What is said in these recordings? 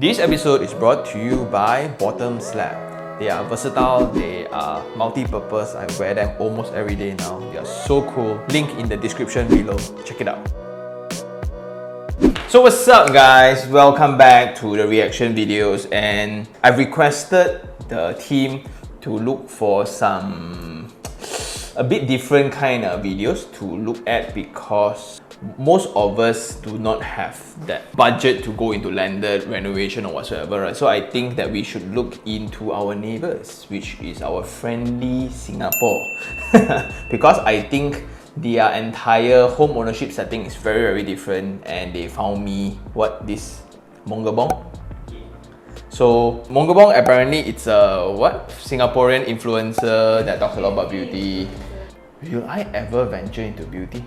This episode is brought to you by Bottom Slab. They are versatile, they are multi-purpose. I wear them almost every day now. They are so cool. Link in the description below. Check it out. So what's up guys? Welcome back to the reaction videos, and I've requested the team to look for some a bit different kind of videos to look at because most of us do not have that budget to go into landed renovation or whatsoever, right? So I think that we should look into our neighbours, which is our friendly Singapore. Because I think their entire home ownership setting is very different, and they found me this Mongabong. So Mongabong, apparently it's a Singaporean influencer that talks a lot about beauty. Will I ever venture into beauty?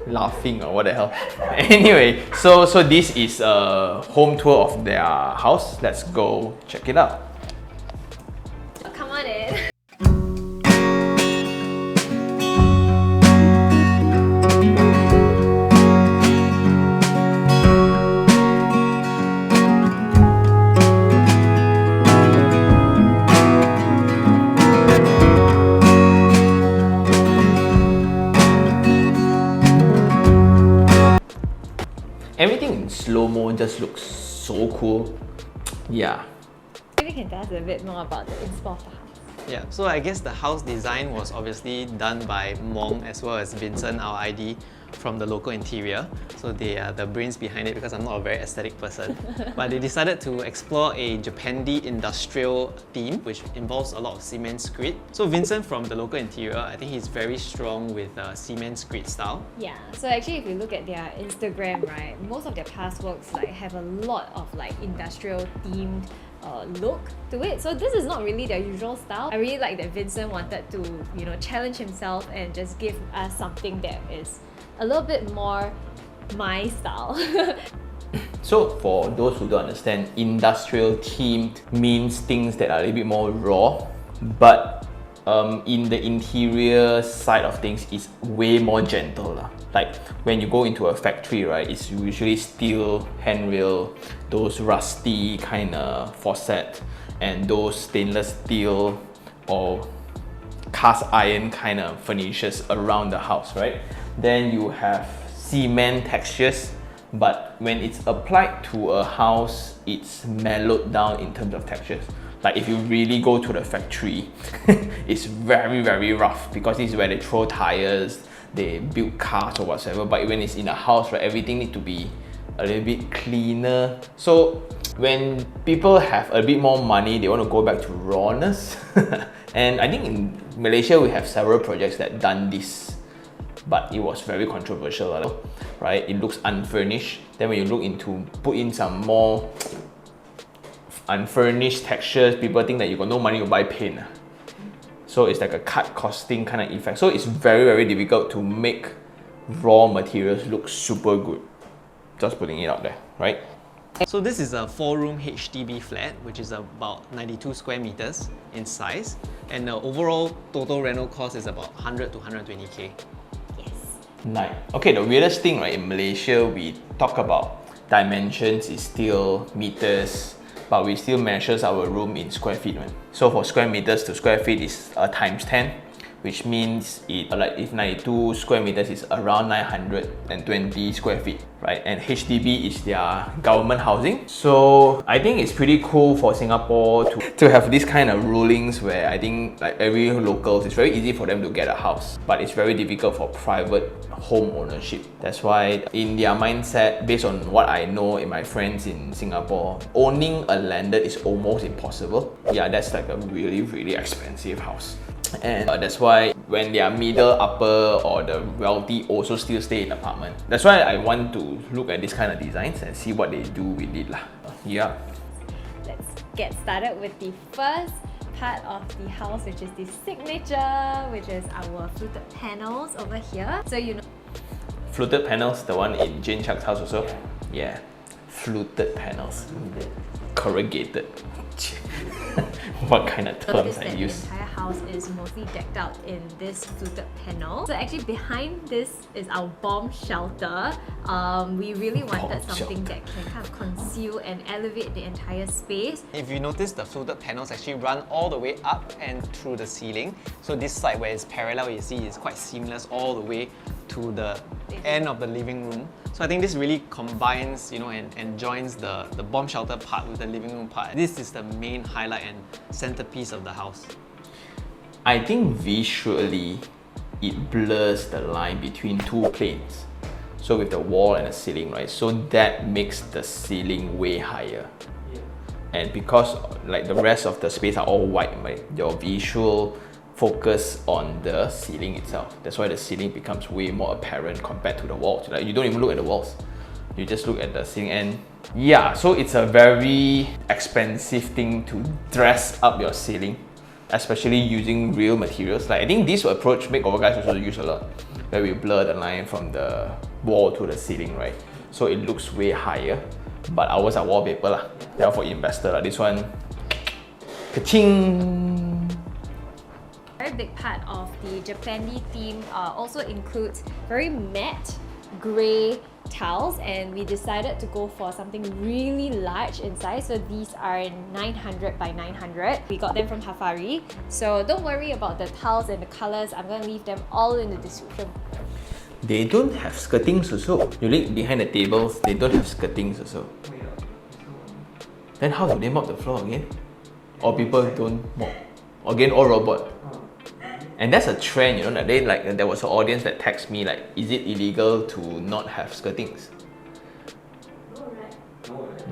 Laughing or what the hell. Anyway, so this is a home tour of their house. Let's go check it out. Oh, come on in. Everything in slow-mo just looks so cool. Yeah. Maybe you can tell us a bit more about the inspo of the house. Yeah, so I guess the house design was obviously done by Mong as well as Vincent, our ID, from the local interior. So they are the brains behind it because I'm not a very aesthetic person. But they decided to explore a Japandi industrial theme, which involves a lot of cement screed. So Vincent from the local interior, I think he's very strong with cement screed style. Yeah, so actually if you look at their Instagram, right, most of their past works have a lot of industrial themed look to it. So this is not really their usual style. I really like that Vincent wanted to, challenge himself and just give us something that is a little bit more my style. So for those who don't understand, industrial themed means things that are a little bit more raw, but in the interior side of things, it's way more gentle. Like when you go into a factory, right, it's usually steel handrail, those rusty kind of faucet, and those stainless steel or cast iron kind of finishes around the house, right? Then you have cement textures, but when it's applied to a house, it's mellowed down in terms of textures. Like if you really go to the factory, it's very rough because this is where they throw tires, they build cars or whatsoever. But when it's in a house, right, everything needs to be a little bit cleaner. So when people have a bit more money, they want to go back to rawness. And I think in Malaysia, we have several projects that done this, but it was very controversial, right? It looks unfurnished. Then when you look into put in some more unfurnished textures, people think that you got no money to buy paint. So it's like a cut costing kind of effect. So it's very difficult to make raw materials look super good. Just putting it out there, right? So this is a 4-room HDB flat, which is about 92 square meters in size. And the overall total rental cost is about 100 to 120k. Yes. Nice. Okay, the weirdest thing, right, in Malaysia, we talk about dimensions is still meters, but we still measures our room in square feet, right? So for square meters to square feet is times 10, which means if 92 square meters is around 920 square feet, right? And HDB is their government housing. So I think it's pretty cool for Singapore to have this kind of rulings where I think every locals, it's very easy for them to get a house, but it's very difficult for private home ownership. That's why in their mindset, based on what I know in my friends in Singapore, owning a landed is almost impossible. Yeah, that's like a really expensive house. And that's why when they are middle, upper, or the wealthy also still stay in apartment. That's why I want to look at this kind of designs and see what they do with it. Yeah. Let's get started with the first part of the house, which is the signature, which is our fluted panels over here. So Fluted panels, the one in Jane Chuck's house also? Yeah. fluted panels. Corrugated. What kind of terms I use? The entire house is mostly decked out in this fluted panel. So actually behind this is our bomb shelter. We really wanted something that can kind of conceal and elevate the entire space. If you notice, the fluted panels actually run all the way up and through the ceiling. So this side where it's parallel, you see, is quite seamless all the way to the end of the living room. So I think this really combines, and joins the bomb shelter part with the living room part. This is the main highlight and centerpiece of the house. I think visually, it blurs the line between two planes. So with the wall and the ceiling, right? So that makes the ceiling way higher. And because like the rest of the space are all white, right? Your visual focus on the ceiling itself. That's why the ceiling becomes way more apparent compared to the walls. Like you don't even look at the walls. You just look at the ceiling and yeah, so it's a very expensive thing to dress up your ceiling, especially using real materials. Like I think this approach makeover guys also use a lot, where we blur the line from the wall to the ceiling, right? So it looks way higher, but ours are wallpaper lah. Therefore investor lah. This one, ka-ching! Very big part of the Japanese theme also includes very matte grey tiles, and we decided to go for something really large in size. So these are 900 by 900. We got them from Hafari. So don't worry about the tiles and the colors. I'm going to leave them all in the description. They don't have skirtings also. You look behind the tables, they don't have skirtings also. Then how do they mop the floor again? Or people don't mop? Again, all robot. And that's a trend, that there was an audience that texted me like, is it illegal to not have skirtings?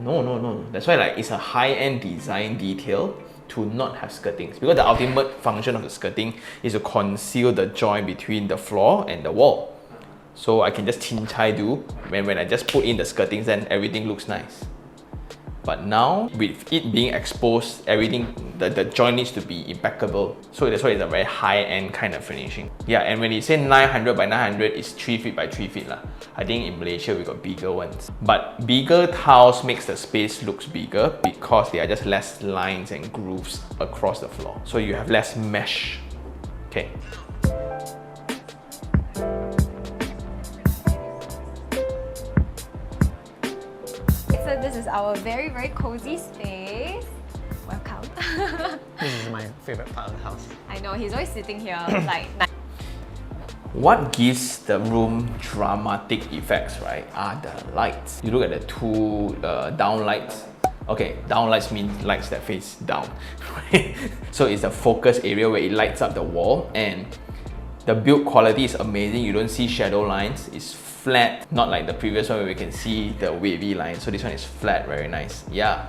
No. That's why it's a high-end design detail to not have skirtings, because the ultimate function of the skirting is to conceal the joint between the floor and the wall. So I can just chin-chai do when I just put in the skirtings, then everything looks nice. But now, with it being exposed, everything, the joint needs to be impeccable. So that's why it's a very high-end kind of finishing. Yeah, and when you say 900 by 900, it's 3 feet by 3 feet lah. I think in Malaysia, we got bigger ones. But bigger tiles makes the space looks bigger because there are just less lines and grooves across the floor. So you have less mesh. Okay. So this is our very, very cozy space. Welcome. This is my favorite part of the house. I know, he's always sitting here like... What gives the room dramatic effects, right, are the lights. You look at the two down lights. Okay, down lights mean lights that face down. So it's a focus area where it lights up the wall, and the build quality is amazing. You don't see shadow lines. It's flat, not like the previous one where we can see the wavy lines. So this one is flat, very nice. Yeah.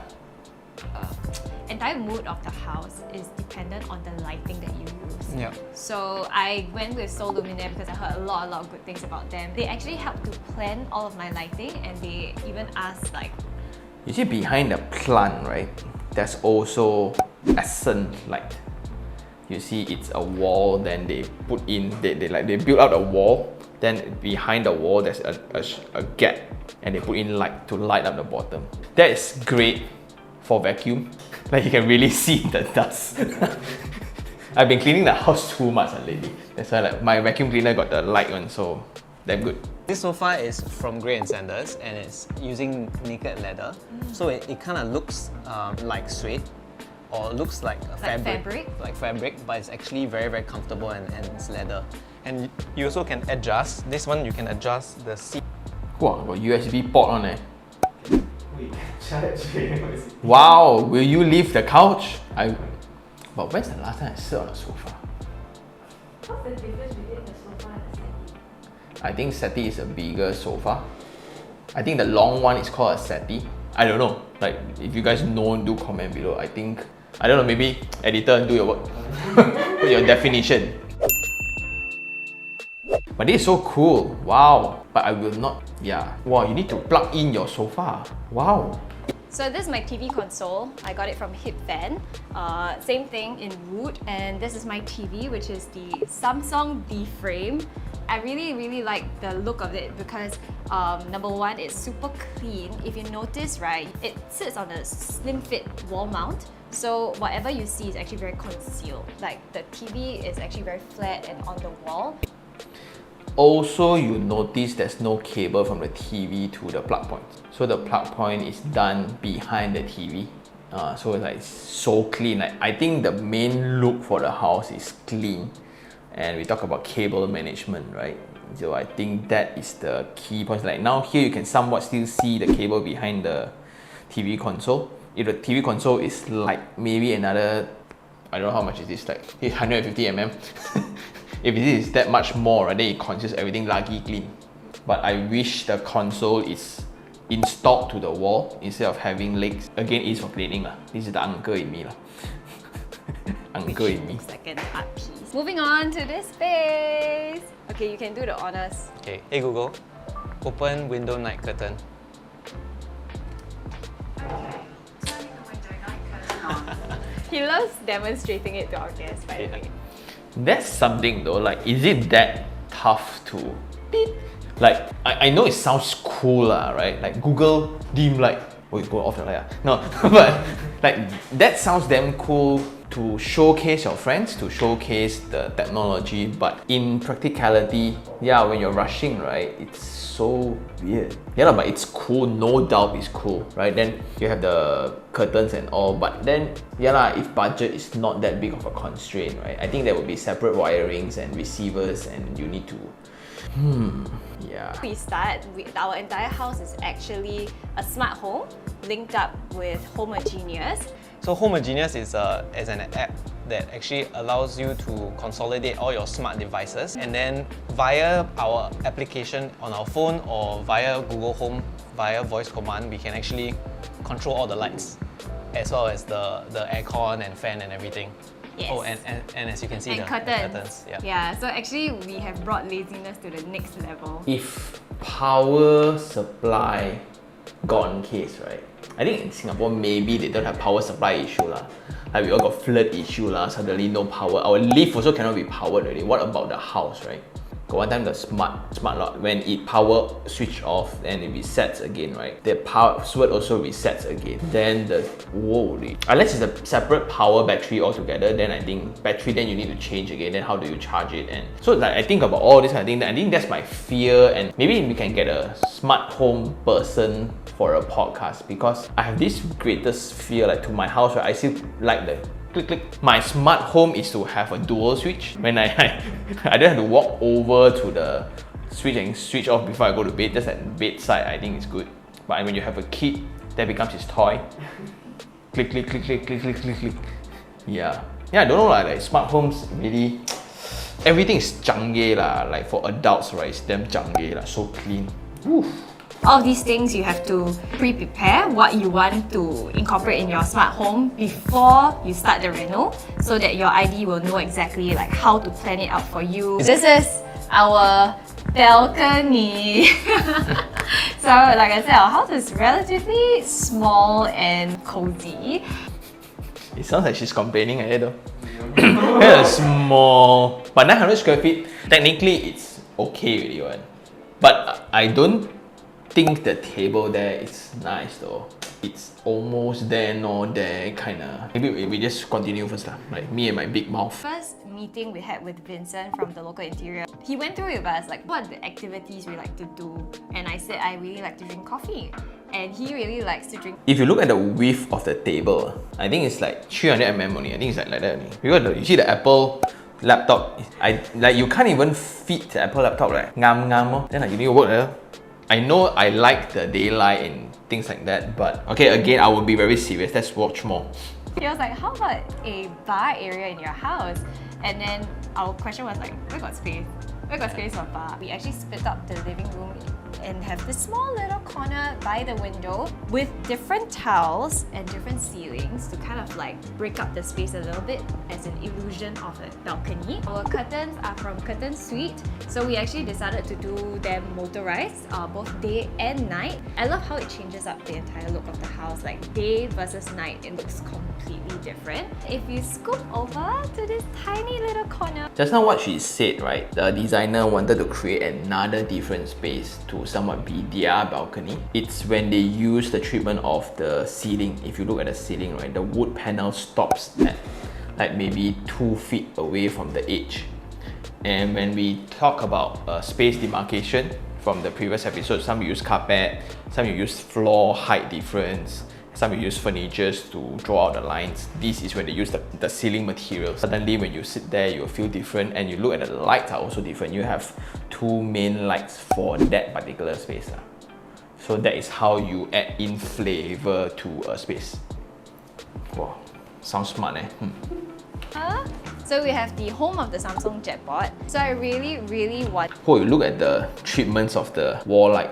Entire mood of the house is dependent on the lighting that you use. Yeah. So I went with Seoul Luminaire because I heard a lot of good things about them. They actually helped to plan all of my lighting, and they even asked like... You see behind the plant, right? There's also accent light. You see it's a wall, then they put in, they build out a wall, then behind the wall there's a gap, and they put in light to light up the bottom. That is great for vacuum. Like you can really see the dust. I've been cleaning the house too much lately. That's why my vacuum cleaner got the light one, so damn good. This sofa is from Grey & Sanders, and it's using naked leather. So it kind of looks like suede, or looks like a fabric. Like fabric, but it's actually very, very comfortable, and it's leather. And you also can adjust. This one you can adjust the seat. Wow, got USB port on it. Wow, will you leave the couch? But when's the last time I sit on a sofa? What's the difference between the sofa and the settee? I think settee is a bigger sofa. I think the long one is called a settee. I don't know. Like, if you guys know, do comment below. I don't know, maybe editor, do your work. Put your definition. But this is so cool. Wow. But I will not, yeah. Wow, you need to plug in your sofa. Wow. So this is my TV console. I got it from Hip Fan. Same thing in wood. And this is my TV, which is the Samsung D frame. I really like the look of it because number one, it's super clean. If you notice, right, it sits on a slim fit wall mount. So whatever you see is actually very concealed. Like the TV is actually very flat and on the wall. Also, you notice there's no cable from the TV to the plug point. So the plug point is done behind the TV. So it's like so clean. Like, I think the main look for the house is clean. And we talk about cable management, right? So I think that is the key point. Like now here you can somewhat still see the cable behind the TV console. If the TV console is like maybe another, I don't know how much is this, like 150 mm. If it is that much more, right, then it considers everything lagi clean. But I wish the console is installed to the wall instead of having legs. Again, it's for cleaning lah. This is the uncle in me lah. Uncle in me. It's like an art piece. Moving on to this space. Okay, you can do the honors. Okay, hey Google, open window night curtain. He loves demonstrating it to our guests, by the way. That's something though, like is it that tough to beep? Like I know it sounds cool lah, right? Like Google dim light. Oh, you go off the light. No, but like that sounds damn cool to showcase your friends, to showcase the technology, but in practicality, yeah, when you're rushing, right, it's so weird. Yeah, but it's cool, no doubt it's cool, right? Then you have the curtains and all, but then, yeah, if budget is not that big of a constraint, right, I think there would be separate wirings and receivers and you need to yeah. We start with our entire house is actually a smart home linked up with Homogeneous. So Homogeneous is an app that actually allows you to consolidate all your smart devices, and then via our application on our phone or via Google Home, via voice command, we can actually control all the lights as well as the aircon and fan and everything. Yes. Oh, and as you can see, and the curtains. Yeah. Yeah, so actually we have brought laziness to the next level. If power supply gone case, right? I think in Singapore maybe they don't have power supply issue lah. Like we all got flood issue lah, suddenly no power. Our lift also cannot be powered already. What about the house, right? Got one time the smart lock, when it power switch off and it resets again, right? The password also resets again. Then the unless it's a separate power battery altogether, then I think battery then you need to change again. Then how do you charge it? And so like I think about all this kind of thing. I think that's my fear, and maybe we can get a smart home person for a podcast, because I have this greatest fear, like to my house, right? I still like the click. My smart home is to have a dual switch. When I don't have to walk over to the switch and switch off before I go to bed. Just at bedside, I think it's good. But when you have a kid, that becomes his toy. Click. Yeah, I don't know lah. Like smart homes really, everything is canggih lah. Like for adults, right? It's damn canggih lah. So clean. Woof. All of these things you have to pre-prepare what you want to incorporate in your smart home before you start the reno, so that your ID will know exactly like how to plan it out for you. This is our balcony. So like I said, our house is relatively small and cozy. It sounds like she's complaining ahead though. It's small, but 900 square feet, technically it's okay really one. But I don't think the table there is nice though. It's almost there, not there, kinda. Maybe we just continue first lah. Like me and my big mouth. First meeting we had with Vincent from the local interior, he went through with us like what are the activities we like to do, and I said I really like to drink coffee, and he really likes to drink. If you look at the width of the table, I think it's like 300 mm only. I think it's like that only. Because you see the Apple laptop, you can't even fit the Apple laptop, right? Then like, you need to work there. I know I like the daylight and things like that, but okay, again, I will be very serious. Let's watch more. He was like, how about a bar area in your house? And then our question was like, where got space? Where got space for bar? We actually split up the living room and have this small little corner by the window with different tiles and different ceilings to kind of like break up the space a little bit as an illusion of a balcony. Our curtains are from Curtain Suite, so we actually decided to do them motorized, both day and night. I love how it changes up the entire look of the house, like day versus night, it looks completely different. If you scoop over to this tiny little corner. Just now what she said, right? The designer wanted to create another different space to somewhat be their balcony. It's when they use the treatment of the ceiling. If you look at the ceiling, right, the wood panel stops at like maybe 2 feet away from the edge. And when we talk about space demarcation from the previous episode, some use carpet, some you use floor height difference, some you use furniture to draw out the lines. This is when they use the ceiling material. Suddenly when you sit there, you'll feel different, and you look at the lights are also different. You have 2 main lights for that particular space. So that is how you add in flavor to a space. Wow, sounds smart eh? So we have the home of the Samsung Jetboard. So I really want... Oh, you look at the treatments of the wall light.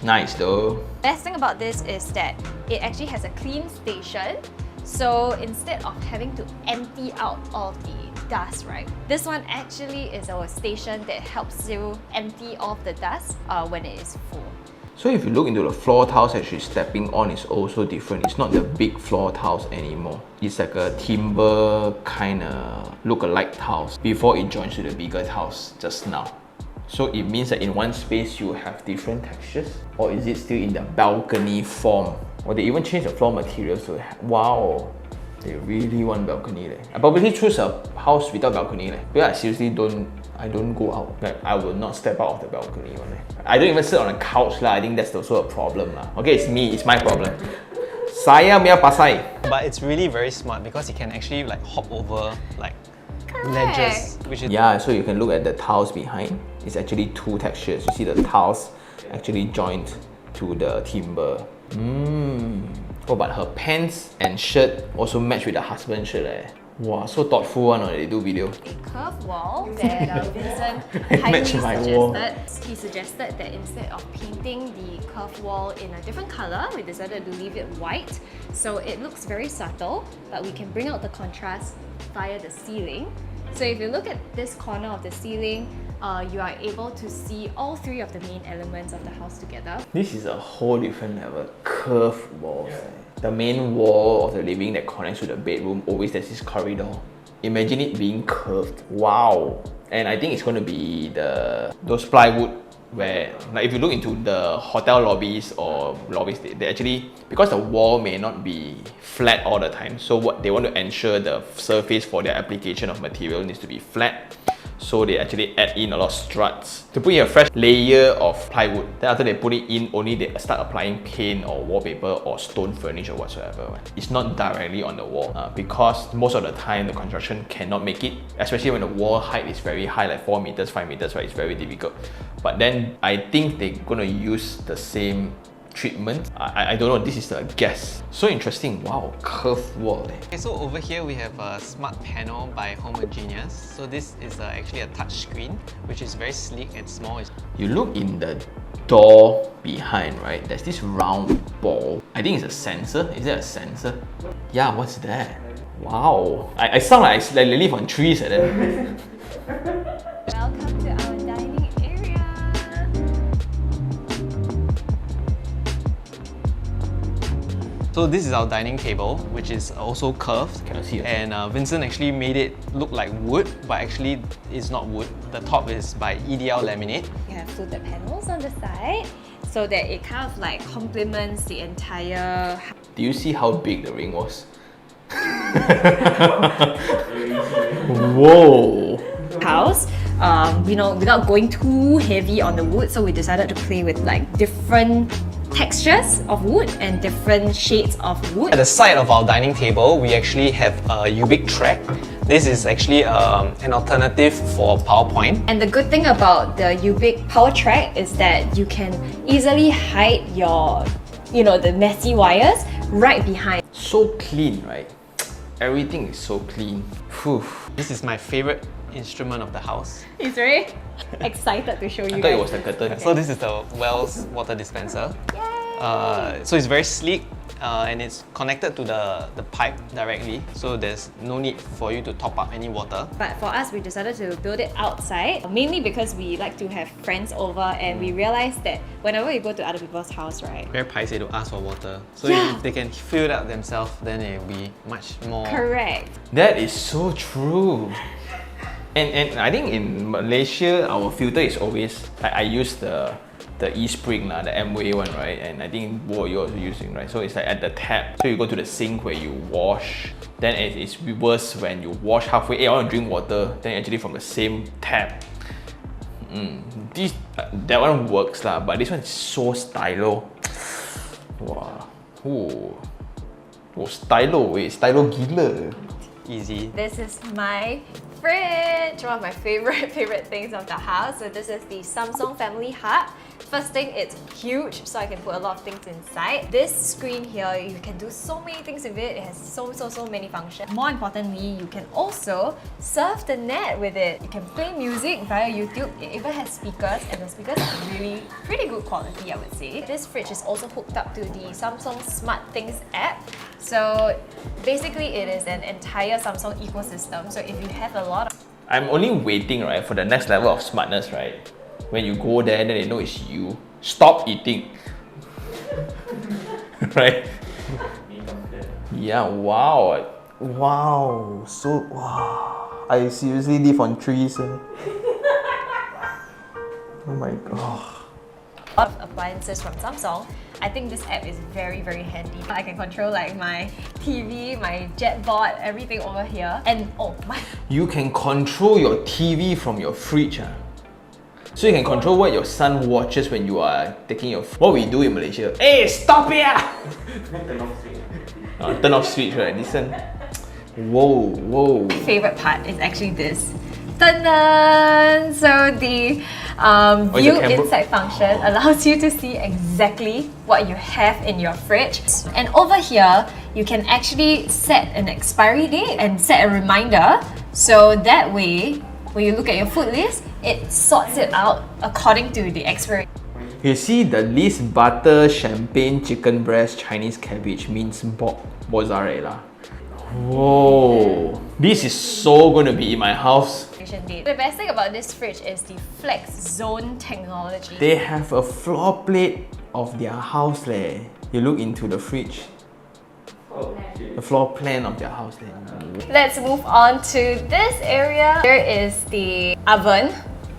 Nice though. Best thing about this is that it actually has a clean station. So instead of having to empty out all of the dust, right? This one actually is our station that helps you empty off the dust when it is full. So if you look into the floor tiles that she's stepping on, is also different. It's not the big floor tiles anymore. It's like a timber kind of look-alike tiles before it joins to the bigger tiles just now. So it means that in one space you have different textures, or is it still in the balcony form? Or they even change the floor materials to wow, they really want balcony leh. I probably choose a house without balcony leh, because I seriously don't go out. Like I will not step out of the balcony one leh. I don't even sit on a couch lah. I think that's also a problem lah. Okay, it's me, it's my problem. Saya punya pasai. But it's really very smart because you can actually like hop over like ledges, which is Yeah, so you can look at the tiles behind. It's actually 2 textures. You see the tiles actually joined to the timber. Oh, but her pants and shirt also match with the husband's shirt eh. Wow, so thoughtful one when they do video. A curved wall that Vincent Match highly my wall. suggested. He suggested that instead of painting the curved wall in a different color, we decided to leave it white. So it looks very subtle, but we can bring out the contrast via the ceiling. So if you look at this corner of the ceiling, you are able to see all 3 of the main elements of the house together. This is a whole different level. Curved walls. The main wall of the living that connects to the bedroom, always there's this corridor. Imagine it being curved. Wow. And I think it's going to be those plywood where, like if you look into the hotel lobbies or lobbies, they actually, because the wall may not be flat all the time, so what they want to ensure the surface for their application of material needs to be flat. So they actually add in a lot of struts to put in a fresh layer of plywood. Then after they put it in, only they start applying paint or wallpaper or stone furnish or whatsoever. It's not directly on the wall because most of the time the construction cannot make it, especially when the wall height is very high, like 4 meters, 5 meters, right? It's very difficult. But then I think they're gonna use the same treatment. I don't know, this is a guess. So interesting. Wow, curved wall. Okay, so over here we have a smart panel by Homogeneous. So this is actually a touch screen, which is very sleek and small. You look in the door behind, right? There's this round ball. I think it's a sensor. Is that a sensor? Yeah, what's that? Wow. I sound like I live on trees and then. Welcome to our dining area. So this is our dining table, which is also curved. Cannot see it. And Vincent actually made it look like wood, but actually it's not wood. The top is by EDL laminate. You have fluted panels on the side so that it kind of like complements the entire Do you see how big the ring was? Whoa. house. You know, without going too heavy on the wood, so we decided to play with like different textures of wood and different shades of wood. At the side of our dining table, we actually have a Ubic track. This is actually an alternative for PowerPoint. And the good thing about the Ubic power track is that you can easily hide your, the messy wires right behind. So clean, right? Everything is so clean. Whew. This is my favorite instrument of the house. He's very excited to show you I thought it guys. was the curtain. So this is the Wells water dispenser. So it's very sleek and it's connected to the pipe directly, so there's no need for you to top up any water. But for us, we decided to build it outside, mainly because we like to have friends over and we realized that whenever we go to other people's house, right? Very paiseh to ask for water. So Yeah. if they can fill it up themselves, then it will be much more... Correct. That is so true. And I think in Malaysia, our filter is always, I use the e-spring, the Amway one, right? And I think what you're also using, right? So it's like at the tap. So you go to the sink where you wash. Then it's reverse when you wash halfway. Hey, I want to drink water. Then actually from the same tap. That one works lah, but this one is so stylo. Wow. Oh, stylo. Wait, stylo gila. Easy. This is my fridge, one of my favorite things of the house. So this is the Samsung Family Hub. First thing, it's huge, so I can put a lot of things inside. This screen here, you can do so many things with it. It has so many functions. More importantly, you can also surf the net with it. You can play music via YouTube. It even has speakers, and the speakers are really pretty good quality, I would say. This fridge is also hooked up to the Samsung Smart Things app. So basically, it is an entire Samsung ecosystem. So if you have a lot of... I'm only waiting, right, for the next level of smartness, right? When you go there, then they know it's you. Stop eating. Right? Yeah, wow. Wow. So, wow. I seriously live on trees. Oh my god. lot of appliances from Samsung, I think this app is very handy. I can control like my TV, my jetboard, everything over here. And oh my... You can control your TV from your fridge. So you can control what your son watches when you are taking your... What we do in Malaysia. Hey, stop here! Turn off switch, right? Listen. Whoa. Favorite part is actually this. Dun-dun! So the view inside function allows you to see exactly what you have in your fridge. And over here, you can actually set an expiry date and set a reminder. So that way, when you look at your food list, it sorts it out according to the expiry. You see the list: butter, champagne, chicken breast, Chinese cabbage, minced mozzarella. Whoa! This is so gonna be in my house. The best thing about this fridge is the Flex Zone technology. They have a floor plate of their house leh. You look into the fridge. The floor plan of their house leh. Let's move on to this area. There is the oven,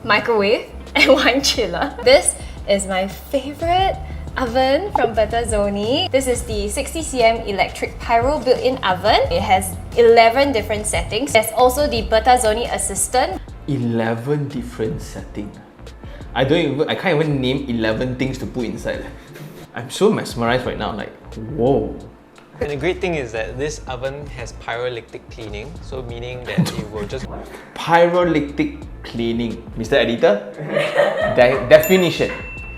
microwave, and wine chiller. This is my favorite oven from Betazoni. This is the 60cm electric pyro built-in oven. It has 11 different settings. There's also the Betazoni assistant. 11 different settings. I can't even name 11 things to put inside. I'm so mesmerized right now, like, whoa. And the great thing is that this oven has pyrolytic cleaning, so meaning that it will just... Pyrolytic cleaning. Mr. Editor, definition.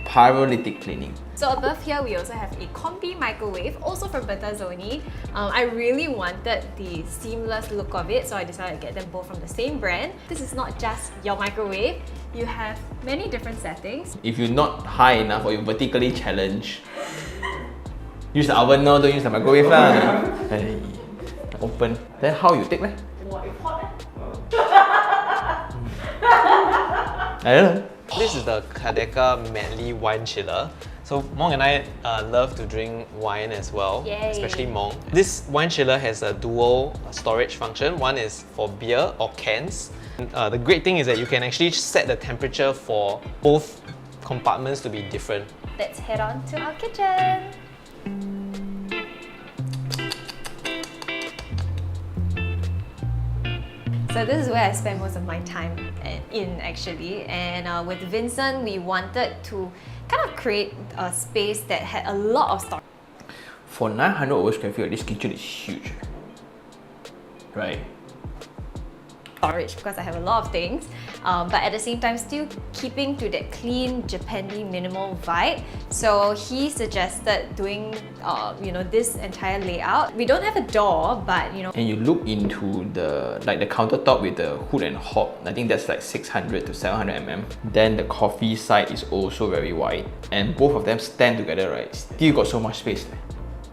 Pyrolytic cleaning. So above here, we also have a combi microwave, also from Betazoni. I really wanted the seamless look of it, so I decided to get them both from the same brand. This is not just your microwave. You have many different settings. If you're not high enough or you're vertically challenged, use the oven now, don't use the microwave lah. Hey, open. Then how you take leh? I don't know. This is the Kadeka Manly Wine Chiller. So Mong and I love to drink wine as well, Yay. especially Mong. This wine chiller has a dual storage function. One is for beer or cans. The great thing is that you can actually set the temperature for both compartments to be different. Let's head on to our kitchen. So this is where I spend most of my time in actually, and with Vincent we wanted to kind of create a space that had a lot of storage. For 900 over square feet, this kitchen is huge. Right? storage because I have a lot of things, but at the same time still keeping to that clean Japanese minimal vibe. So he suggested doing this entire layout. We don't have a door, but And you look into the countertop with the hood and hob. I think that's like 600 to 700 mm. Then the coffee side is also very wide, and both of them stand together, right? Still got so much space.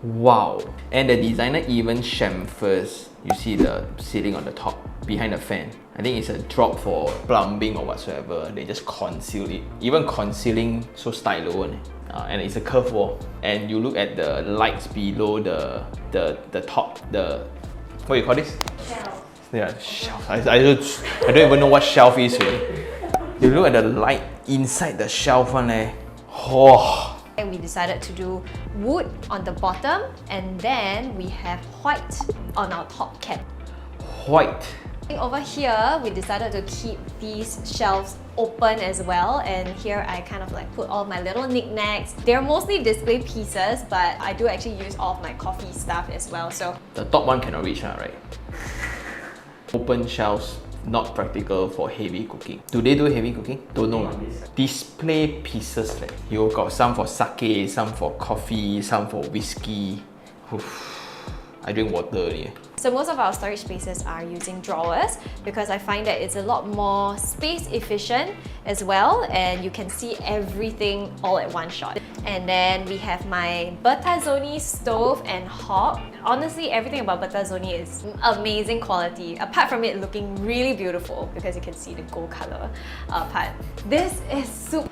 Wow! And the designer even chamfers, you see the ceiling on the top behind the fan. I think it's a drop for plumbing or whatsoever. They just conceal it. Even concealing so stylo one. And it's a curved wall. And you look at the lights below the top, what do you call this? shelf. Yeah, shelf. I don't even know what shelf is really. You look at the light inside the shelf one Oh. And we decided to do wood on the bottom, and then we have white on our top cap. White. Over here, we decided to keep these shelves open as well, and here I kind of like put all my little knickknacks. They're mostly display pieces, but I do actually use all of my coffee stuff as well. So The top one cannot reach, right? Open shelves, not practical for heavy cooking. Do they do heavy cooking? Don't know. Display pieces. You got some for sake, some for coffee, some for whiskey. Oof. I drink water only. So most of our storage spaces are using drawers because I find that it's a lot more space efficient as well, and you can see everything all at one shot. And then we have my Bertazzoni stove and hob. Honestly, everything about Bertazzoni is amazing quality, apart from it looking really beautiful because you can see the gold color part. This is super...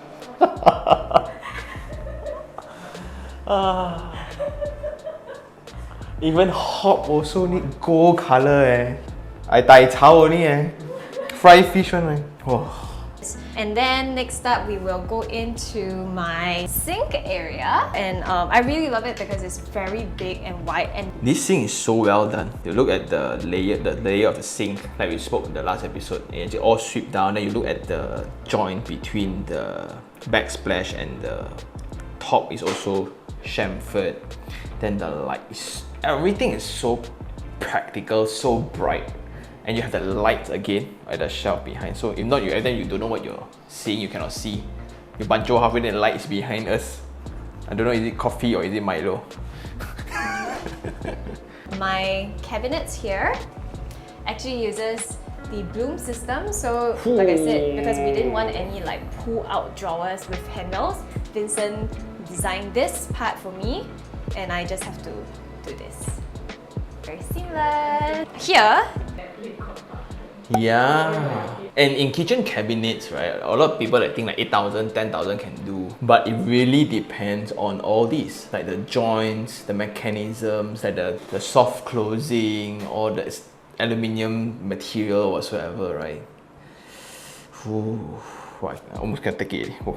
Even hob also need gold color I dai cao only Fried fish one Oh. And then next up, we will go into my sink area, and I really love it because it's very big and wide. And This sink is so well done. You look at the layer of the sink, like we spoke in the last episode, and it all sweep down. Then you look at the joint between the backsplash and the top is also chamfered. Then the lights, everything is so practical, so bright. And you have the lights again at the shelf behind. So if not, then you don't know what you're seeing, you cannot see. You banjo halfway, then the lights behind us. I don't know, is it coffee or is it Milo? my cabinets here actually uses the bloom system. So like I said, because we didn't want any like pull out drawers with handles, Vincent designed this part for me, and I just have to do this. Very seamless. Here, Yeah. And in kitchen cabinets, right, a lot of people that think like 8,000, 10,000 can do. But it really depends on all these, like the joints, the mechanisms, like the soft closing, or the aluminium material whatsoever, right? Ooh, I almost can't take it. Ooh.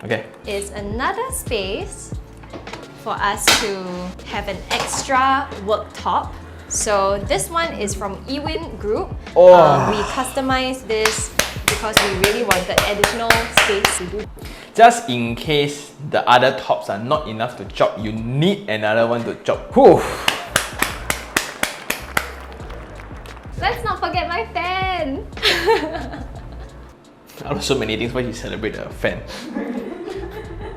Okay. is another space for us to have an extra worktop. So this one is from Ewin Group. We customized this because we really wanted additional space to do. Just in case the other tops are not enough to chop, you need another one to chop. Whew. Let's not forget my fan! So many things, why you celebrate the fan?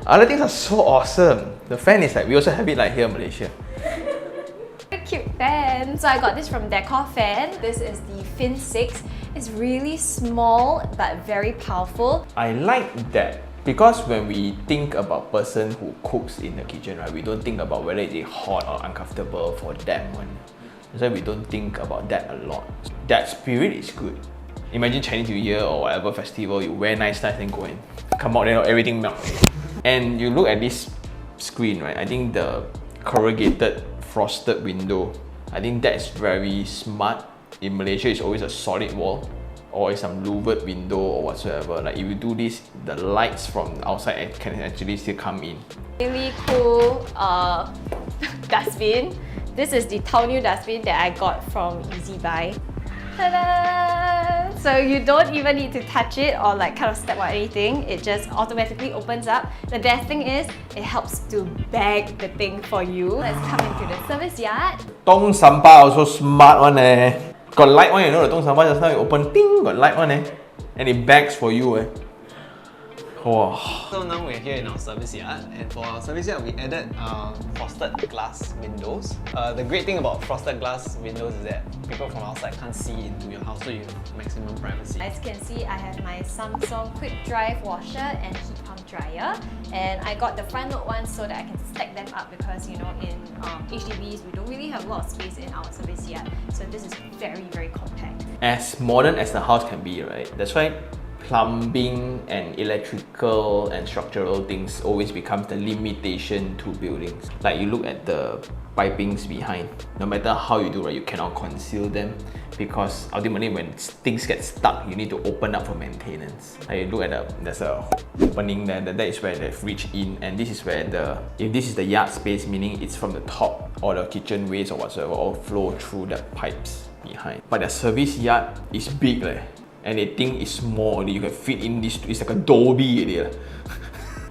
Other things are so awesome. The fan is like, we also have it like here in Malaysia. Cute fan. So I got this from Decor Fan. This is the Fin 6. It's really small but very powerful. I like that because when we think about person who cooks in the kitchen, right, we don't think about whether it's hot or uncomfortable for them one. That's why we don't think about that a lot. That spirit is good. Imagine Chinese New Year or whatever festival, you wear nice then go and come out, then everything melt. And you look at this screen, right? I think the corrugated frosted window, I think that is very smart. In Malaysia, it's always a solid wall or some louvered window or whatsoever. Like if you do this, the lights from outside can actually still come in. Really cool dustbin. This is the tall new dustbin that I got from Easy Buy. Ta-da! So you don't even need to touch it or like kind of step on anything. It just automatically opens up. The best thing is it helps to bag the thing for you. Let's come into the service yard. Tong Samba also smart one Got light one, you know, the Tong Sambal just now you open, ding, got light one and it bags for you Wow. So now we're here in our service yard, and for our service yard we added frosted glass windows. The great thing about frosted glass windows is that people from outside can't see into your house, so you have maximum privacy. As you can see, I have my Samsung quick drive washer and heat pump dryer, and I got the front load ones so that I can stack them up because you know in HDBs we don't really have a lot of space in our service yard, so this is very compact. As modern as the house can be, right? That's why plumbing and electrical and structural things always becomes the limitation to buildings. Like you look at the pipings behind, no matter how you do, right, you cannot conceal them because ultimately when things get stuck, you need to open up for maintenance. Like you look at there's a opening there, that is where they've reached in, and this is where if this is the yard space, meaning it's from the top or the kitchen waste or whatsoever, all flow through the pipes behind. But the service yard is big and they think it's small, you can fit in this, it's like a Dolby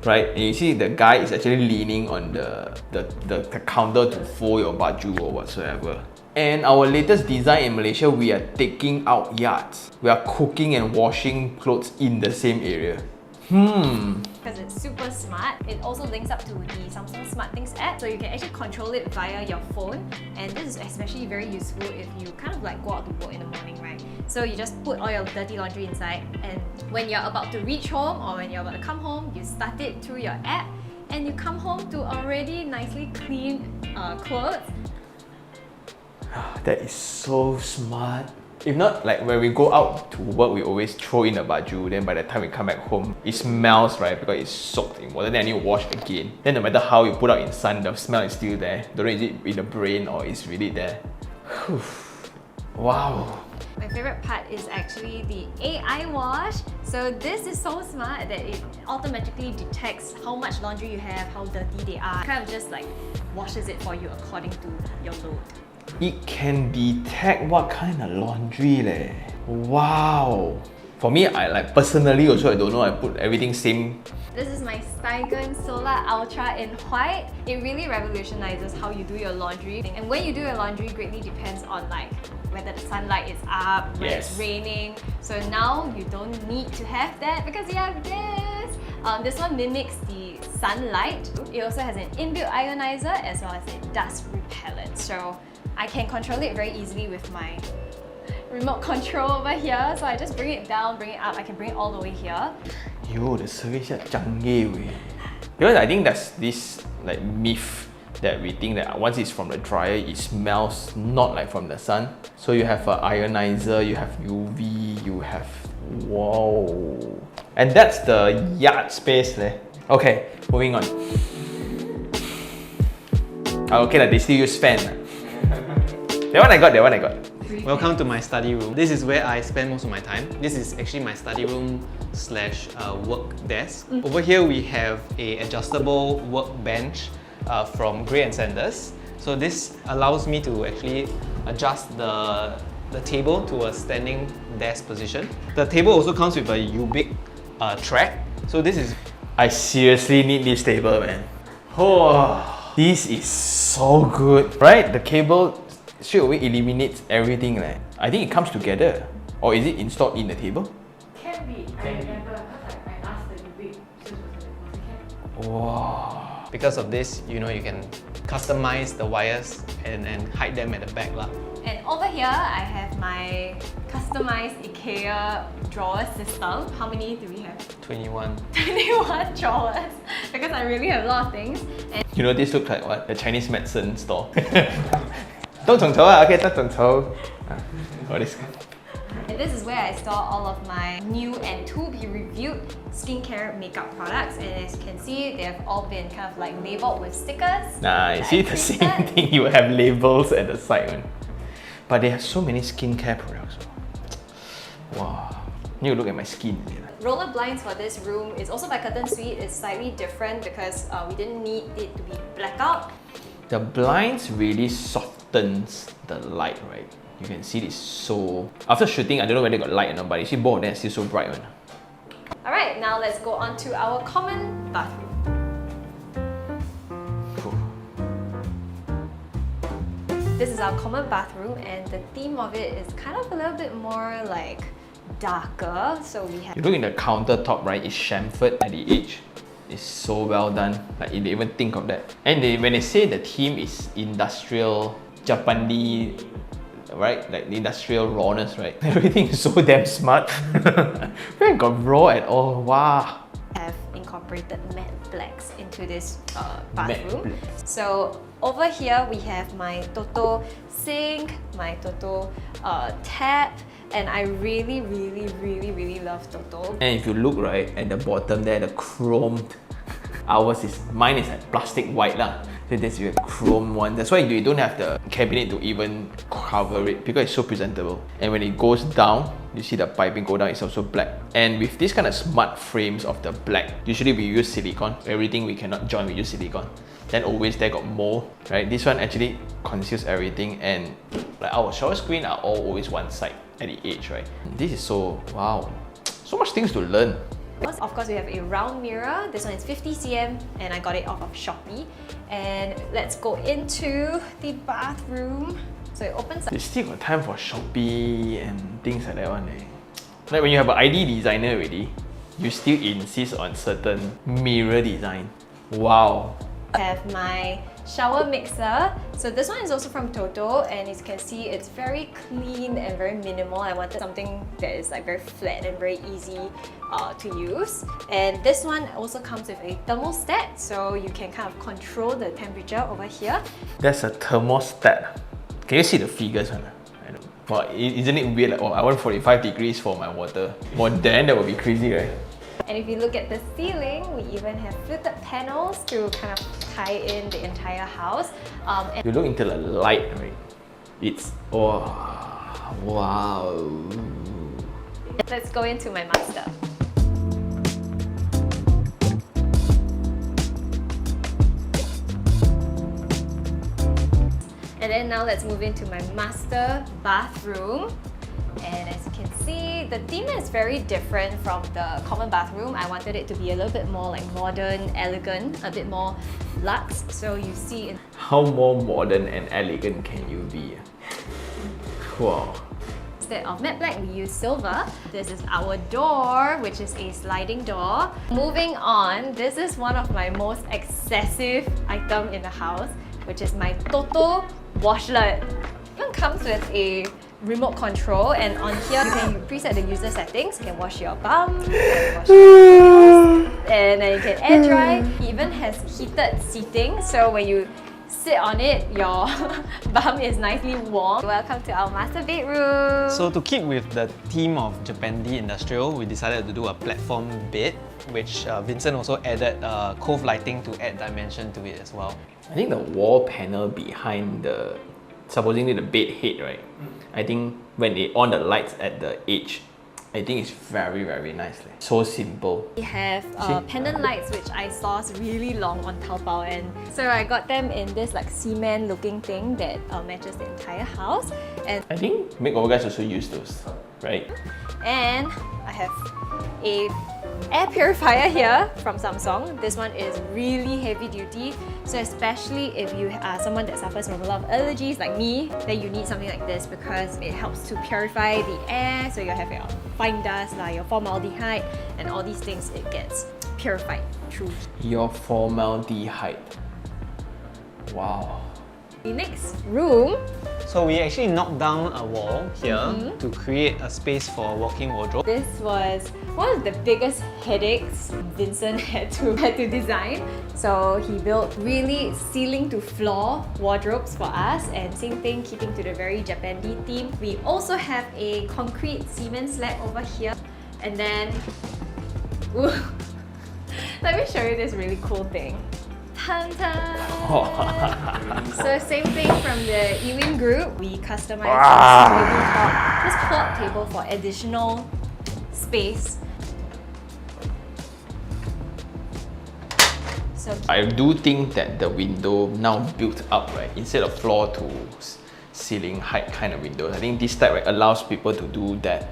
right? And you see the guy is actually leaning on the counter to fold your baju or whatsoever. And our latest design in Malaysia, we are taking out yards. We are cooking and washing clothes in the same area. Because it's super smart. It also links up to the Samsung Smart Things app, so you can actually control it via your phone. And this is especially very useful if you kind of like go out to work in the morning, right? So you just put all your dirty laundry inside, and when you're about to reach home or when you're about to come home, you start it through your app, and you come home to already nicely cleaned clothes. That is so smart. If not, like when we go out to work, we always throw in a baju, then by the time we come back home, it smells, right? Because it's soaked in water, then I need to wash again. Then no matter how you put out in sun, the smell is still there. Don't know is it in the brain or it's really there. Wow. My favorite part is actually the AI wash. So this is so smart that it automatically detects how much laundry you have, how dirty they are. It kind of just like washes it for you according to your load. It can detect what kind of laundry Wow. For me, I like personally also I don't know, I put everything same. This is my Stygon Solar Ultra in white. It really revolutionizes how you do your laundry. And when you do your laundry, greatly depends on like whether the sunlight is up, when it's raining. So now you don't need to have that because you have this. This one mimics the sunlight. It also has an inbuilt ionizer as well as a dust repellent. So I can control it very easily with my remote control over here. So I just bring it down, bring it up. I can bring it all the way here. Yo, the service is canggih weh. Because I think there's this like myth that we think that once it's from the dryer, it smells not like from the sun. So you have an ionizer, you have UV, you have whoa. And that's the yard space Okay, moving on. Okay, they still use fan. That one I got. Welcome to my study room. This is where I spend most of my time. This is actually my study room slash work desk. Over here we have a adjustable workbench from Gray & Sanders. So this allows me to actually adjust the table to a standing desk position. The table also comes with a Ubik track. So this is... I seriously need this table, man. Oh, this is so good. Right? The cable straight away eliminates everything. I think it comes together. Or is it installed in the table? Can be. I remember because I asked the Ubik salesperson, it can. Wow. Because of this, you can customize the wires and hide them at the back. And over here, I have my customized IKEA drawer system. How many do we have? 21. 21 drawers, because I really have a lot of things. And this looks like what? A Chinese medicine store. 冬虫头 okay, 冬虫头. Oh, this. And this is where I store all of my new and to-be-reviewed skincare makeup products. And as you can see, they have all been kind of like labeled with stickers. Nah, you see the same thing, you have labels at the side. But they have so many skincare products. Wow. Need to look at my skin. Roller blinds for this room is also by Curtain Suite. It's slightly different because we didn't need it to be blackout. The blinds really softens the light, right? You can see this so... After shooting, I don't know whether it got light or not, but you see both of them still so bright. Alright, now let's go on to our common bathroom. This is our common bathroom, and the theme of it is kind of a little bit more like darker. So we have. You look in the countertop, right? It's chamfered at the edge. It's so well done. Like they even think of that. And when they say the theme is industrial, Japanese, right? Like the industrial rawness, right? Everything is so damn smart. We ain't got raw at all. Wow. Have incorporated matte blacks into this bathroom. So over here we have my Toto sink, my Toto tap, and I really love Toto. And if you look right at the bottom there, the chromed, mine is like plastic white lah. So there's a chrome one. That's why you don't have the cabinet to even cover it because it's so presentable. And when it goes down, you see the piping go down, it's also black. And with this kind of smart frames of the black, usually we use silicone. Everything we cannot join, we use silicone. Then always there got mold, right? This one actually conceals everything, and like our shower screen are all always one side at the edge, right? This is so, wow, so much things to learn. Of course, we have a round mirror. This one is 50 cm and I got it off of Shopee. And let's go into the bathroom. So it opens up. You still got time for Shopee and things like that one, eh? Like when you have an ID designer already, you still insist on certain mirror design. Wow. I have my shower mixer. So this one is also from Toto, and as you can see, it's very clean and very minimal. I wanted something that is like very flat and very easy to use. And this one also comes with a thermostat, so you can kind of control the temperature over here. That's a thermostat. Can you see the figures? Well, isn't it weird? Like, oh, I want 45 degrees for my water. More than that would be crazy, right? And if you look at the ceiling, we even have fluted panels to kind of tie in the entire house. And you look into the light, right? It's, oh, wow. Let's go into my master. And then now let's move into my master bathroom. And as you can see, the theme is very different from the common bathroom. I wanted it to be a little bit more like modern, elegant, a bit more luxe. So you see... How more modern and elegant can you be? Wow. Instead of matte black, we use silver. This is our door, which is a sliding door. Moving on, this is one of my most excessive item in the house, which is my Toto washlet. It comes with a remote control, and on here you can preset the user settings. You can wash your bum, you can wash your nails, and then you can air dry. It even has heated seating, so when you sit on it, your bum is nicely warm. Welcome to our master bedroom. So to keep with the theme of Japandi industrial, we decided to do a platform bed, which Vincent also added cove lighting to add dimension to it as well. I think the wall panel behind supposedly the bed head, right? I think when they on the lights at the edge, I think it's very nice. So simple. We have pendant lights, which I saw is really long on Taobao, and so I got them in this like cement looking thing that matches the entire house. And I think makeover guys also use those, right? And I have a air purifier here from Samsung. This one is really heavy duty, so especially if you are someone that suffers from a lot of allergies like me, then you need something like this because it helps to purify the air. So you have your fine dust, like your formaldehyde, and all these things, it gets purified through. Your formaldehyde. Wow. The next room. So we actually knocked down a wall here to create a space for a walk-in wardrobe. This was one of the biggest headaches Vincent had to design. So he built really ceiling to floor wardrobes for us, and same thing, keeping to the very Japandi theme. We also have a concrete cement slab over here, and then ooh, let me show you this really cool thing. So same thing from the Ewing group, we customized this plot table for additional space. So I do think that the window now built up, right, instead of floor to ceiling height kind of window, I think this type, right, allows people to do that.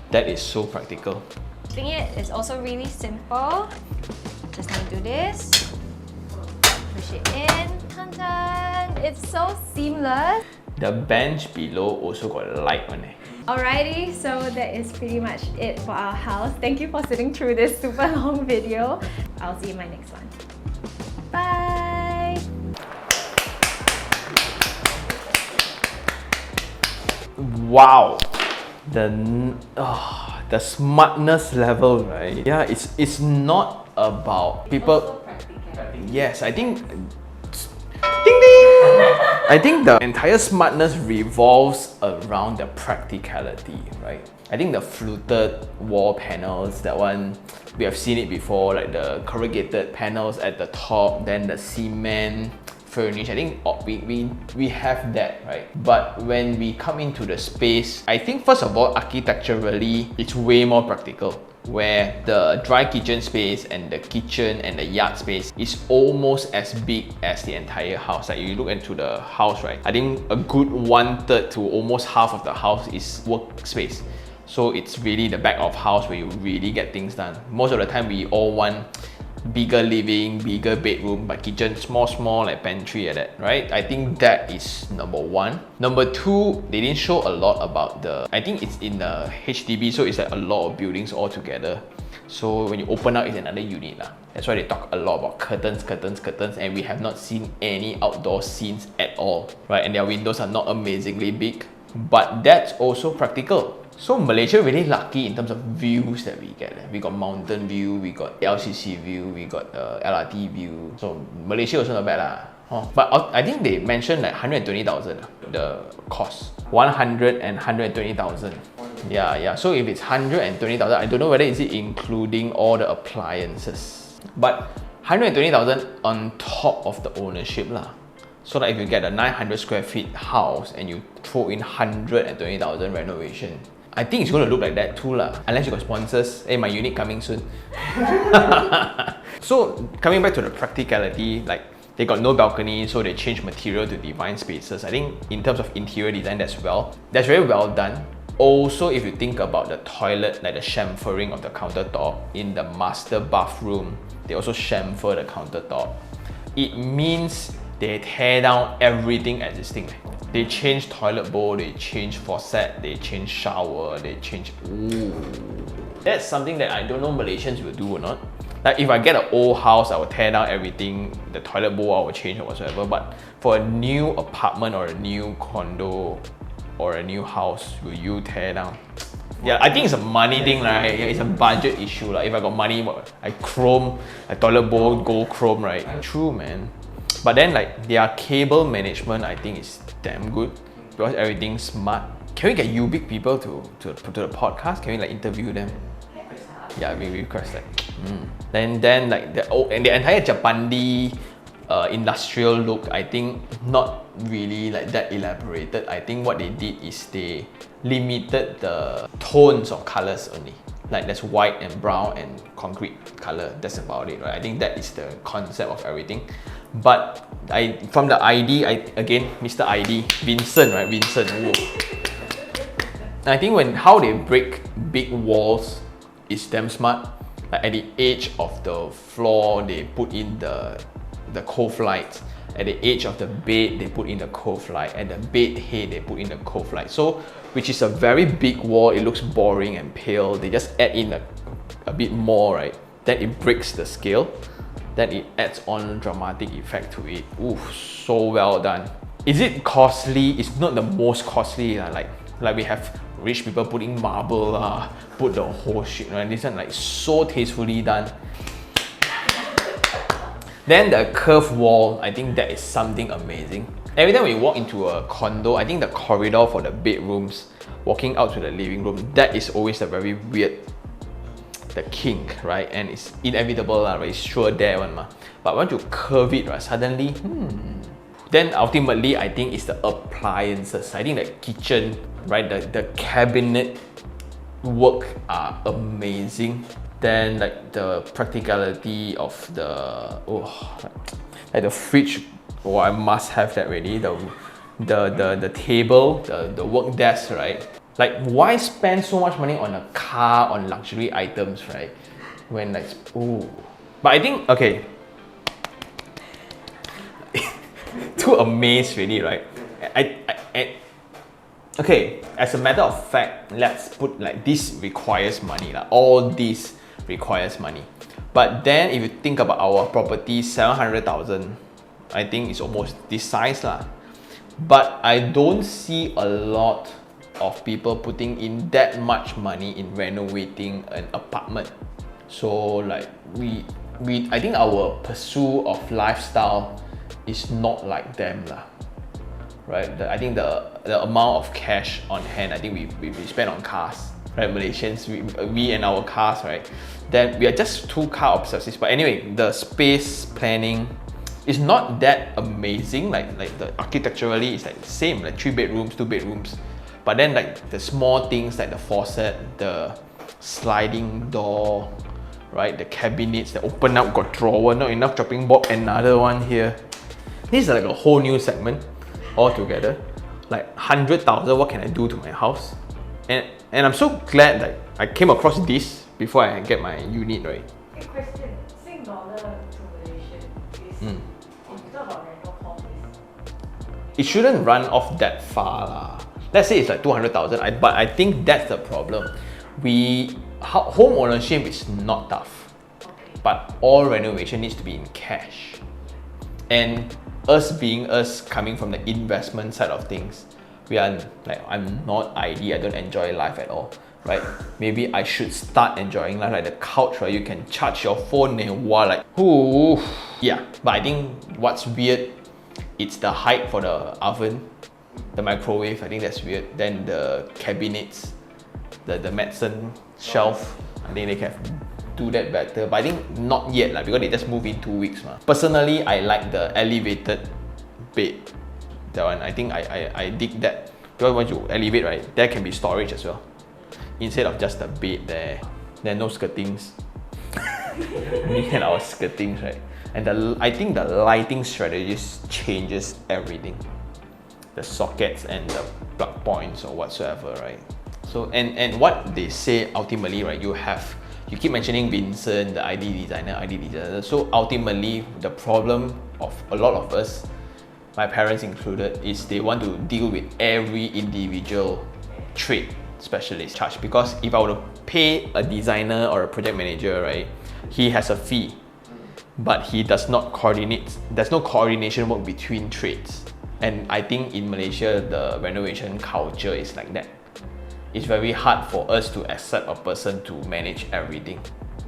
That is so practical. Doing it is also really simple. Just need to do this. Push it in. Tan tan! It's so seamless. The bench below also got light on it. Alrighty, so that is pretty much it for our house. Thank you for sitting through this super long video. I'll see you in my next one. Bye! Wow, the smartness level, right? Yeah, it's not about people. Also practical. Yes, I think. Ding ding! I think the entire smartness revolves around the practicality, right? I think the fluted wall panels, that one, we have seen it before, like the corrugated panels at the top, then the cement furnish. I think we have that, right? But when we come into the space, I think first of all, architecturally, it's way more practical, where the dry kitchen space and the kitchen and the yard space is almost as big as the entire house. Like you look into the house, right? I think a good 1/3 to almost half of the house is workspace. So it's really the back of house where you really get things done. Most of the time we all want bigger living, bigger bedroom, but kitchen small like pantry like that, right? I think that is number one. Number two, they didn't show a lot about I think it's in the HDB, so it's like a lot of buildings all together. So when you open up, it's another unit lah. That's why they talk a lot about curtains, and we have not seen any outdoor scenes at all, right? And their windows are not amazingly big, but that's also practical. So Malaysia really lucky in terms of views that we get. We got mountain view, we got LCC view, we got LRT view. So Malaysia also not bad lah. But I think they mentioned like 120,000 the cost. 100 and 120,000. Yeah. So if it's 120,000, I don't know whether is it including all the appliances. But 120,000 on top of the ownership lah. So like if you get a 900 square feet house and you throw in 120,000 renovation, I think it's going to look like that too lah. Unless you got sponsors. Hey, my unit coming soon. So coming back to the practicality, like they got no balcony, so they changed material to divine spaces. I think in terms of interior design, that's very well done. Also, if you think about the toilet, like the chamfering of the countertop in the master bathroom, they also chamfer the countertop. It means they tear down everything existing. They change toilet bowl, they change faucet, they change shower, they change. Ooh. That's something that I don't know Malaysians will do or not. Like if I get an old house, I will tear down everything, the toilet bowl I will change or whatsoever. But for a new apartment or a new condo or a new house, will you tear down? Yeah, I think it's a money thing, right? Yeah, it's a budget issue. Like if I got money, I chrome a toilet bowl, gold chrome, right? True, man. But then like their cable management, I think is damn good because everything's smart. Can we get Ubik people to the podcast? Can we like interview them? Yeah, we request that. Then like the entire Japandi industrial look, I think not really like that elaborated. I think what they did is they limited the tones of colors only. Like there's white and brown and concrete color. That's about it, right? I think that is the concept of everything. But from the ID, again, Mr. ID, Vincent, right? Vincent. Whoa. I think how they break big walls is damn smart. Like at the edge of the floor, they put in the cove lights. At the edge of the bed, they put in the cove light. At the bed head, they put in the cove light. So, which is a very big wall, it looks boring and pale. They just add in a bit more, right? Then it breaks the scale. Then it adds on dramatic effect to it. Ooh, so well done. Is it costly? It's not the most costly. Like we have rich people putting marble, put the whole shit, right? This one like so tastefully done. Then the curved wall, I think that is something amazing. Every time we walk into a condo, I think the corridor for the bedrooms, walking out to the living room, that is always a very weird, the kink, right? And it's inevitable, right? It's sure there one ma. But once you curve it, right, suddenly, then ultimately, I think it's the appliances. I think the kitchen, right, the cabinet work are amazing. Then like the practicality of like the fridge, I must have that ready. The table, the work desk, right? Like why spend so much money on a car, on luxury items, right? When like, but I think, okay. too amazed really, right? Okay, as a matter of fact, let's put like this requires money. All this requires money. But then if you think about our property, 700,000, I think it's almost this size lah. But I don't see a lot of people putting in that much money in renovating an apartment. So like I think our pursuit of lifestyle is not like them lah. Right? I think the amount of cash on hand, I think we spend on cars, right? Malaysians, we and our cars, right? Then we are just too car obsessive. But anyway, the space planning is not that amazing. Like the architecturally, it's like the same, like 3 bedrooms, 2 bedrooms. But then like the small things like the faucet, the sliding door, right? The cabinets that open up, got drawer, not enough chopping board, another one here. This is like a whole new segment altogether. Like 100,000, what can I do to my house? And I'm so glad that I came across this before I get my unit, right? Hey, question. Sing dollar to Malaysian is, if you talk about rental cost, It shouldn't run off that far lah. Let's say it's like 200,000, but I think that's the problem. Home ownership is not tough, but all renovation needs to be in cash. And us coming from the investment side of things, I'm not ID, I don't enjoy life at all, right? Maybe I should start enjoying life, like the couch, right? You can charge your phone and like, ooh. Yeah, but I think what's weird, it's the height for the oven, the microwave, I think that's weird. Then the cabinets, the medicine shelf, I think they can do that better, but I think not yet because they just moved in 2 weeks. Personally, I like the elevated bed. That one, I think I dig that. Because once you elevate, right, there can be storage as well. Instead of just the bed there. There are no skirtings. We had our skirtings, right? And I think the lighting strategies changes everything. The sockets and the plug points or whatsoever, right? So and what they say ultimately, right, you keep mentioning Vincent, the ID designer. So ultimately, the problem of a lot of us, my parents included, is they want to deal with every individual trade specialist charge. Because if I were to pay a designer or a project manager, right, he has a fee, but he does not coordinate. There's no coordination work between trades. And I think in Malaysia, the renovation culture is like that. It's very hard for us to accept a person to manage everything.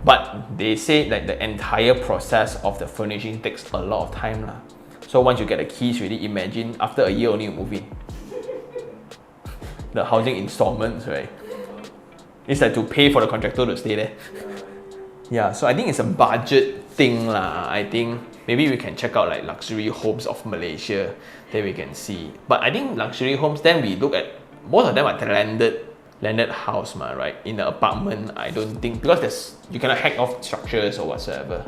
But they say that the entire process of the furnishing takes a lot of time lah. So once you get the keys, really imagine after a year only you move in. The housing installments, right? It's like to pay for the contractor to stay there. Yeah, so I think it's a budget thing lah. I think maybe we can check out like luxury homes of Malaysia, then we can see. But I think luxury homes, then we look at, most of them are landed house right? In the apartment, I don't think, because you cannot hack off structures or whatsoever.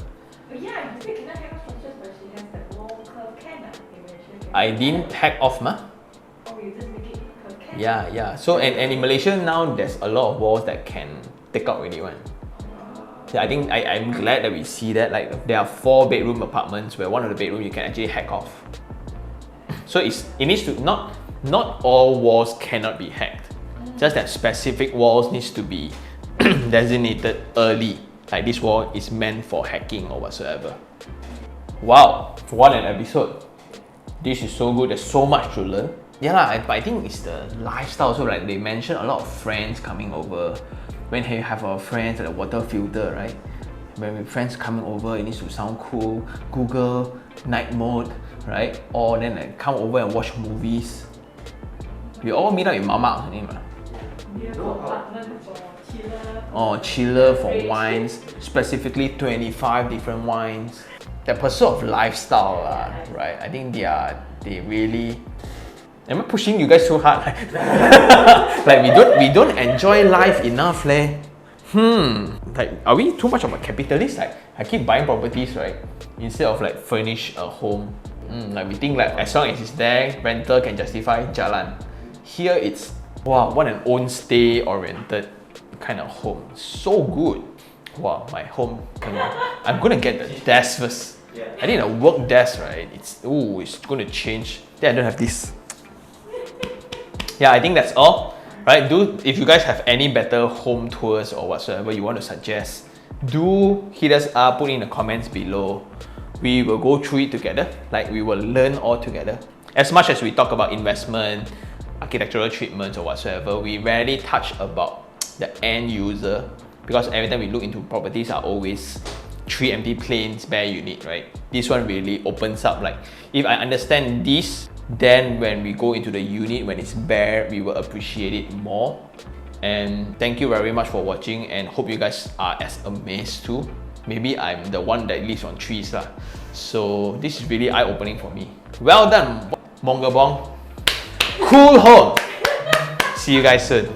but yeah, you say cannot have structures, but she has that wall curve can, they mentioned. I didn't hack off Oh, you just make it curve can? Yeah. So and in Malaysia now, there's a lot of walls that can take out really one. Yeah, I think I'm glad that we see that. Like there are 4 bedroom apartments where one of the bedroom you can actually hack off. So it needs to not all walls cannot be hacked. Just that specific walls needs to be designated early. Like this wall is meant for hacking or whatsoever. Wow, what an episode. This is so good, there's so much to learn. Yeah, I think it's the lifestyle. So like they mentioned a lot of friends coming over. When you have our friends at the water filter, right? When friends coming over, it needs to sound cool. Google night mode, right? Or then like come over and watch movies. We all meet up in Mama or something. We have apartment for chiller. Or chiller for wines, specifically 25 different wines. The pursuit of lifestyle, right? I think they really. Am I pushing you guys so hard? Like we don't enjoy life enough, leh. Like are we too much of a capitalist? Like I keep buying properties, right? Instead of like furnish a home. Like we think like as long as it's there, rental can justify jalan. Here it's wow, what an own stay oriented kind of home. So good. Wow, my home. I'm gonna get the desk first. I think the work desk, right, it's going to change. Then I don't have this. Yeah, I think that's all. Right, if you guys have any better home tours or whatsoever you want to suggest, do hit us up, put in the comments below. We will go through it together, like we will learn all together. As much as we talk about investment, architectural treatments or whatsoever, we rarely touch about the end user, because every time we look into properties are always 3 empty planes, bare unit, right? This one really opens up, like if I understand this, then when we go into the unit, when it's bare, we will appreciate it more. And thank you very much for watching, and hope you guys are as amazed too. Maybe I'm the one that lives on trees lah. So this is really eye-opening for me. Well done, Mongabong. Cool home. See you guys soon.